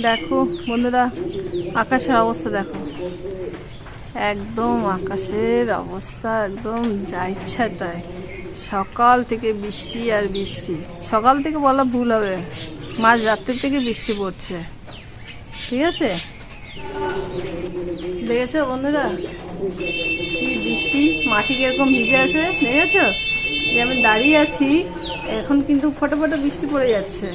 দেখো বন্ধুরা, আকাশের অবস্থা দেখো। একদম আকাশের অবস্থা একদম যা ইচ্ছা তাই। সকাল থেকে বৃষ্টি আর বৃষ্টি। সকাল থেকে বলা ভুল হবে, মাঝ রাত্রি থেকে বৃষ্টি পড়ছে। ঠিক আছে, দেখেছো বন্ধুরা কি বৃষ্টি, মাটি কিরকম ভিজে আছে দেখেছো? যে আমি দাঁড়িয়ে আছি এখন কিন্তু ফটো ফটো বৃষ্টি পড়ে যাচ্ছে।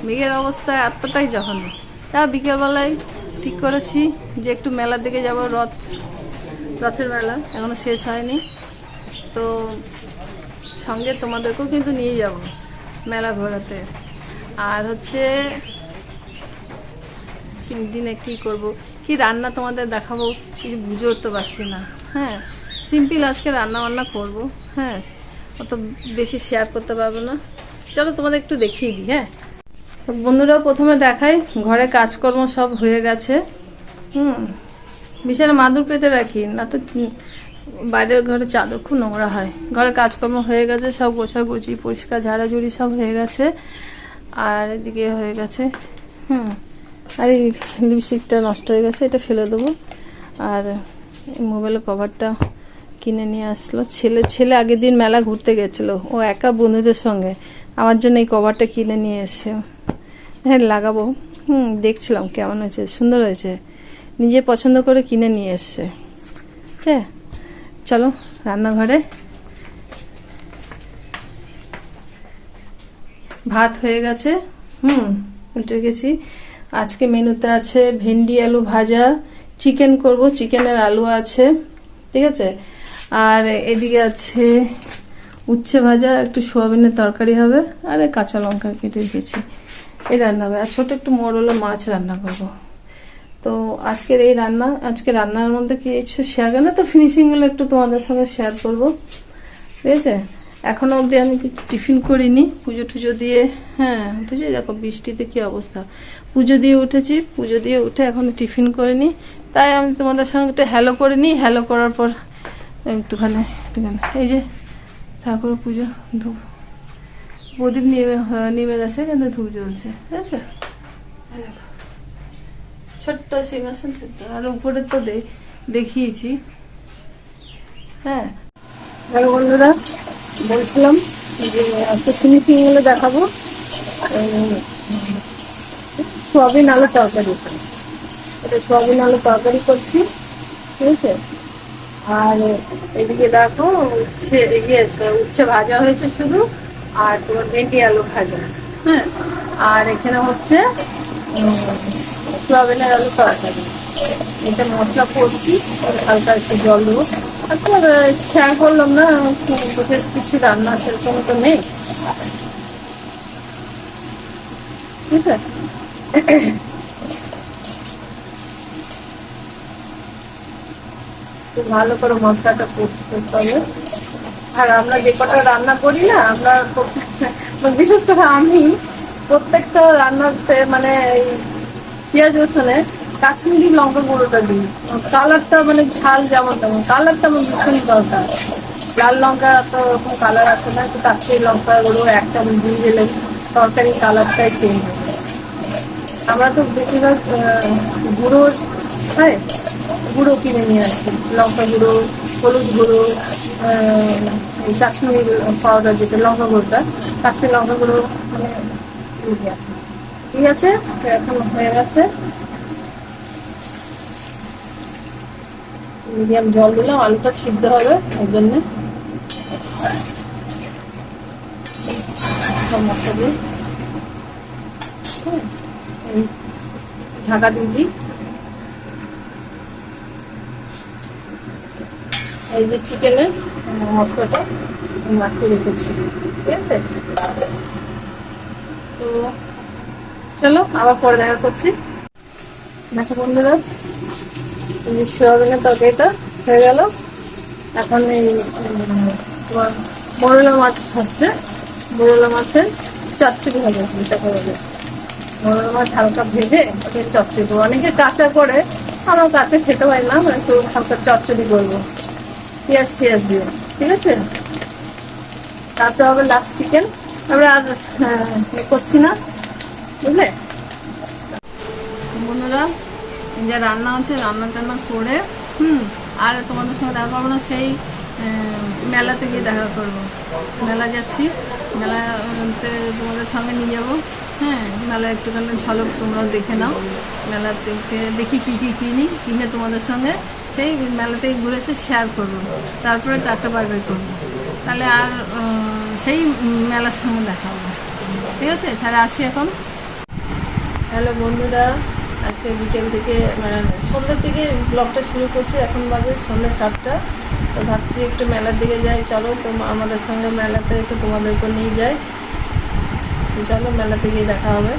মেঘের অবস্থা এতটাই জঘন্য। তা বিকেলবেলায় ঠিক করেছি যে একটু মেলার দিকে যাব। রথের মেলা এখনো শেষ হয়নি, তো সঙ্গে তোমাদেরকেও কিন্তু নিয়ে যাব মেলা ঘোরাতে। আর হচ্ছে দিনে কি করব, কি রান্না তোমাদের দেখাবো কিছু বুঝে উঠতে পারছি না। হ্যাঁ, সিম্পল আজকে রান্না বান্না করবো। হ্যাঁ, অত বেশি শেয়ার করতে পারবো না। চলো তোমাদের একটু দেখিয়ে দিই। হ্যাঁ বন্ধুরা, প্রথমে দেখাই ঘরে কাজকর্ম সব হয়ে গেছে। বিছানা মাদুর পেতে রাখি না তো বাইরের ঘরে চাদর খুব নোংরা হয়। ঘরে কাজকর্ম হয়ে গেছে, সব গোছাগুছি পরিষ্কার ঝাড়াঝুড়ি সব হয়ে গেছে। আর এদিকে হয়ে গেছে আর এই লিপস্টিকটা নষ্ট হয়ে গেছে, এটা ফেলে দেবো। আর মোবাইলের কভারটা কিনে নিয়ে আসলো ছেলে আগের দিন মেলা ঘুরতে গেছিলো, ও একা বন্ধুদের সঙ্গে। আমার জন্য এই কভারটা কিনে নিয়ে এসে হ্যাঁ লাগাবো। দেখছিলাম কেমন হয়েছে, সুন্দর হয়েছে, নিজে পছন্দ করে কিনে নিয়ে এসছে। হ্যাঁ চলো রান্নাঘরে। ভাত হয়ে গেছে, উল্টে গেছি। আজকে মেনুতে আছে ভেন্ডি আলু ভাজা, চিকেন করব, চিকেনের আলু আছে, ঠিক আছে। আর এদিকে আছে উচ্ছে ভাজা, একটু সোয়াবিনের তরকারি হবে, আর কাঁচা লঙ্কা কেটে রেখেছি, এই রান্না হবে। আর ছোট একটু মোরলা মাছ রান্না করব। তো আজকের এই রান্না, আজকে রান্নার মধ্যে কি কিছু শেয়ার করে না, তো ফিনিশিংগুলো একটু তোমাদের সঙ্গে শেয়ার করবো, ঠিক আছে। এখনো অবধি আমি কিছু টিফিন করিনি, পুজো টুজো দিয়ে উঠেছি। দেখো বৃষ্টিতে কি অবস্থা, পুজো দিয়ে উঠেছি, পুজো দিয়ে উঠে এখনো টিফিন করিনি। তাই আমি তোমাদের সঙ্গে একটু হ্যালো করে নিই। হ্যালো করার পর একটুখানি এই যে ঠাকুর পুজো ধূপ প্রদীপ নেমে গেছে, কিন্তু ধূপ জ্বলছে, ঠিক আছে। ছোট্ট সিংহাসন ছোট্ট, আর উপরে তো দেখিয়েছি। হ্যাঁ বন্ধুরা, বলছিলাম যে আজকে ফিনিশিং গুলো দেখাবো। সোয়াবিন আলু তরকারি, এটা সোয়াবিন আলু তরকারি করছি, ঠিক আছে। আর এদিকে দেখো উচ্ছে ভাজা হয়েছে শুধু, আর তোমার ভেন্ডি আলু ভাজা। হ্যাঁ, আর এখানে হচ্ছে সোয়াবিনের আলু তরকারি। এটা মশলা করছি, হালকা একটু জল দেবো। আচ্ছা খেয়াল করলাম না বিশেষ কিছু রান্না সেরকম তো নেই, ঠিক আছে। ভালো করে মশলাটা করতে হবে। আর আমরা যে কটা রান্না করি না, আমরা বিশেষ করে আমি প্রত্যেকটা রান্নাতে মানে পেঁয়াজ রসুনে কাশ্মীরি লঙ্কা গুঁড়োটা দিই। কালারটা মানে ঝাল যেমন তেমন, কালারটা আমার ভীষণ দরকার। লাল লঙ্কা তো ওরকম কালার আসে না, তো কাশ্মীরি লঙ্কা গুঁড়ো 1 চামচ দিয়ে দিলে তরকারি কালারটাই চেঞ্জ হয়ে যায়। আমরা তো বেশিরভাগ গুঁড়ো গুঁড়ো কিনে নিয়ে আসি, লঙ্কা গুঁড়ো, হলুদ গুঁড়ো, কাশ্মীরি পাউডার যেটা লঙ্কা গুঁড়োটা, কাশ্মীরি লঙ্কা গুঁড়ো মানে নিয়ে আসি। ঠিক আছে, এখন হয়ে গেছে। মিডিয়াম জল দিলাম, আলুটা সিদ্ধ হবে ওই জন্যে। সব মশলা দিই, ঢাকা দিয়ে দিই। এই যে চিকেনের মশলাটা মাখিয়ে রেখেছি, ঠিক আছে। তো চলো আবার পরে দেখা করছি। দেখো বন্ধুরা, সোয়াবিনের তরকারিটা হয়ে গেল। এখন এই তোমার মোরলা মাছ হচ্ছে, মোরলা মাছের চচ্চড়ি হবে। এটাকে বলে মোরলা মাছ হালকা ভেজে ওকে চচ্চড়ি দেবো। অনেকে কাঁচা করে, আমার কাঁচা খেতে হয় না, একটু হালকা চচ্চড়ি করবো পেঁয়াজ দিয়ে, ঠিক আছে। তারপরে হবে লাস্ট চিকেন। আমরা আর করছি না, বুঝলে। যা রান্না হচ্ছে রান্না টান্না করে আর তোমাদের সঙ্গে দেখা করবো না, সেই মেলাতে গিয়ে দেখা করবো। মেলা যাচ্ছি, মেলাতে তোমাদের সঙ্গে নিয়ে যাবো। হ্যাঁ, মেলা একটুখানি ঝলক তোমরাও দেখে নাও। মেলা থেকে দেখি কী কী কিনে তোমাদের সঙ্গে সেই মেলা থেকে ঘুরে এসে শেয়ার করবো, তারপরে টাকা বাই বাই করবো। তাহলে আর সেই মেলার সঙ্গে দেখা হবে। ঠিক আছে, তাহলে আসি এখন। হ্যালো বন্ধুরা, আজকে বিকেল থেকে মানে সন্ধ্যের থেকে ব্লগটা শুরু করছি। এখন বাজে সন্ধ্যে 7টা। তো ভাবছি একটু মেলার দিকে যাই, চলো তো আমাদের সঙ্গে মেলাতে একটু তোমাদেরকে নিয়ে যাই। চলো মেলাতে গিয়ে দেখা হবে।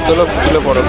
চলো খুলে পড়ো।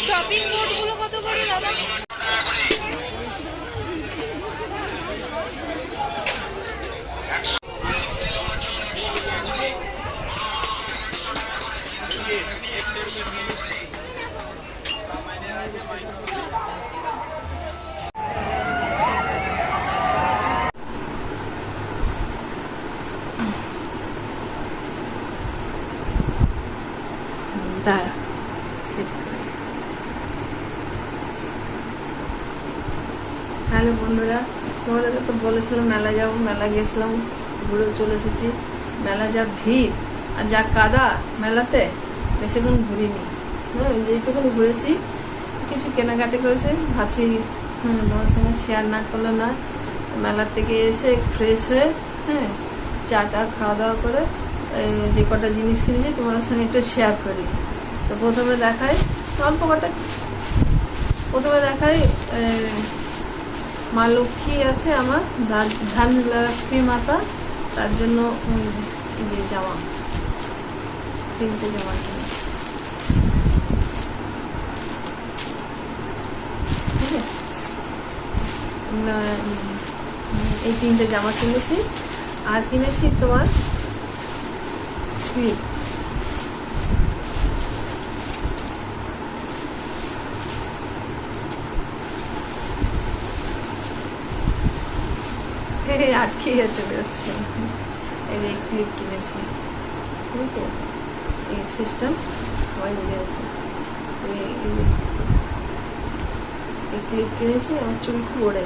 চপিং বোর্ড গুলো কত করে বাবা? দাঁড়া, হ্যালো বন্ধুরা, তোমাদেরকে তো বলেছিলাম মেলা যাবো। মেলা গেছিলাম, ঘুরে চলে এসেছি। মেলা যা ভিড় আর যা কাদা মেলাতে, বেশিক্ষণ ঘুরিনি। যেটুকুনি ঘুরেছি, কিছু কেনাকাটি করেছি। ভাবছি তোমার সঙ্গে শেয়ার না করলে না। মেলা থেকে এসে ফ্রেশ হয়ে চাটা খাওয়া দাওয়া করে যে কটা জিনিস কিনেছি তোমাদের সঙ্গে একটু শেয়ার করি। তো প্রথমে দেখাই অল্প কটা। প্রথমে দেখাই মা লক্ষ্মী আছে আমার, ধান লক্ষ্মী মাতা, তার জন্য জামা, 3টে জামা কিনেছি। ঠিক আছে, এই 3টে জামা কিনেছি। আর কিনেছি তোমার ক্লিপ। আটকে গেছে, বেরোচ্ছে। এই যে ক্লিপ কিনেছি, ঠিক আছে, এই সিস্টেম সবাই বুঝে গেছে। এই ক্লিপ কিনেছি, আমার চুল খুব ওড়ে।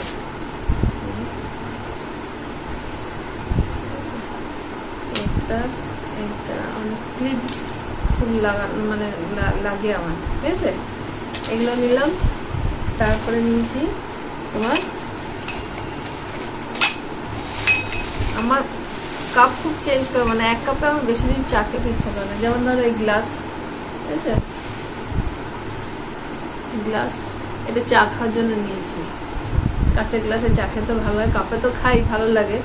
একটা অনেক ক্লিপ খুব মানে লাগে আমার, ঠিক আছে। এগুলো নিলাম। তারপরে নিয়েছি তোমার, আমার কাপ খুব চেঞ্জ করে, মানে এক কাপে আমার বেশি দিন চা খেতে ইচ্ছা করে না। যেমন ধরো এই গ্লাস, ঠিক আছে, গ্লাস এটা চা খাওয়ার জন্য নিয়েছি। কাঁচের গ্লাসে চা খেতে ভালো লাগে, কাপে তো খাই ভালো লাগে।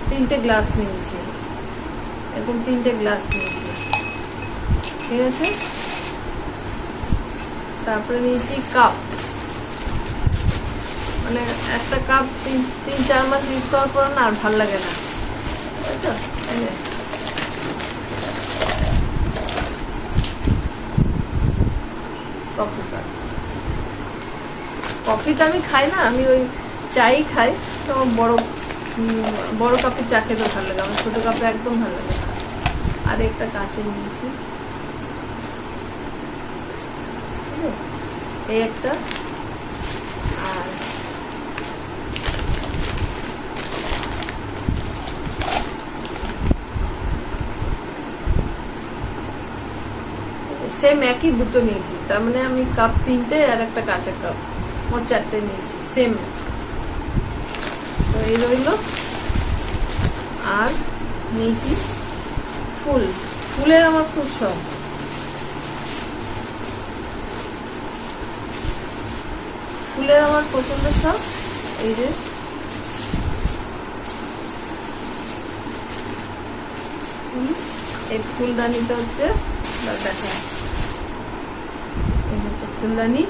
3টে গ্লাস নিয়েছি, এরকম 3টে গ্লাস নিয়েছি, ঠিক আছে। তারপরে নিয়েছি কাপ, মানে একটা কাপ 3-4 মাস ইউজ করার পর না আর ভালো লাগে না, তাই তো। কফি কাপ, কফি তো আমি খাই না, আমি ওই চাই খাই। তো বড় বড় কাপে চা খেতে ভালো লাগে, আমার ছোট কাপে একদম ভালো লাগে না। আর একটা কাঁচে নিয়েছি, এই একটা। আর সেম একই দুটো নিয়েছি, তার মানে আমি কাপ 3টে আর একটা কাঁচের কাপ, মোট 4টে নিয়েছি সেম। তো এই রইল। আর নিয়েছি ফুল, ফুলের আমার খুব শখ। ফুলের আমার প্রচন্ড শখ। এই যে এই ফুলদানিটা হচ্ছে, দেখা, এই হচ্ছে ফুলদানি।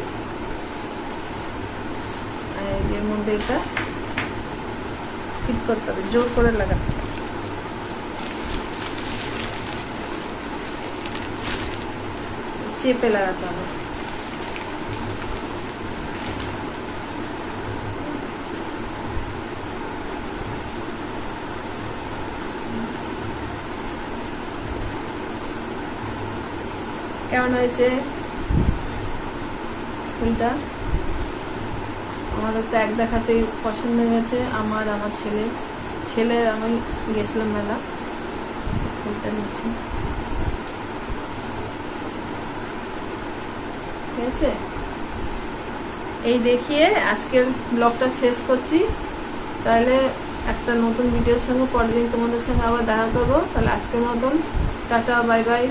আর এর মধ্যে এটা ফিট করতে হবে, জোর করে লাগাতে হবে। চেপে লাগাতে হবে। কেমন হয়েছে ফুলটা? আমাদের তো এক দেখাতেই পছন্দ হয়ে গেছে, আমার ছেলের আমি গেছিলাম মেলা, ফুলটা নিচ্ছি। ঠিক আছে, এই দেখিয়ে আজকের ব্লগটা শেষ করছি। তাহলে একটা নতুন ভিডিওর সঙ্গে পরের দিন তোমাদের সঙ্গে আবার দেখা করবো। তাহলে আজকের মতন টাটা, বাই বাই।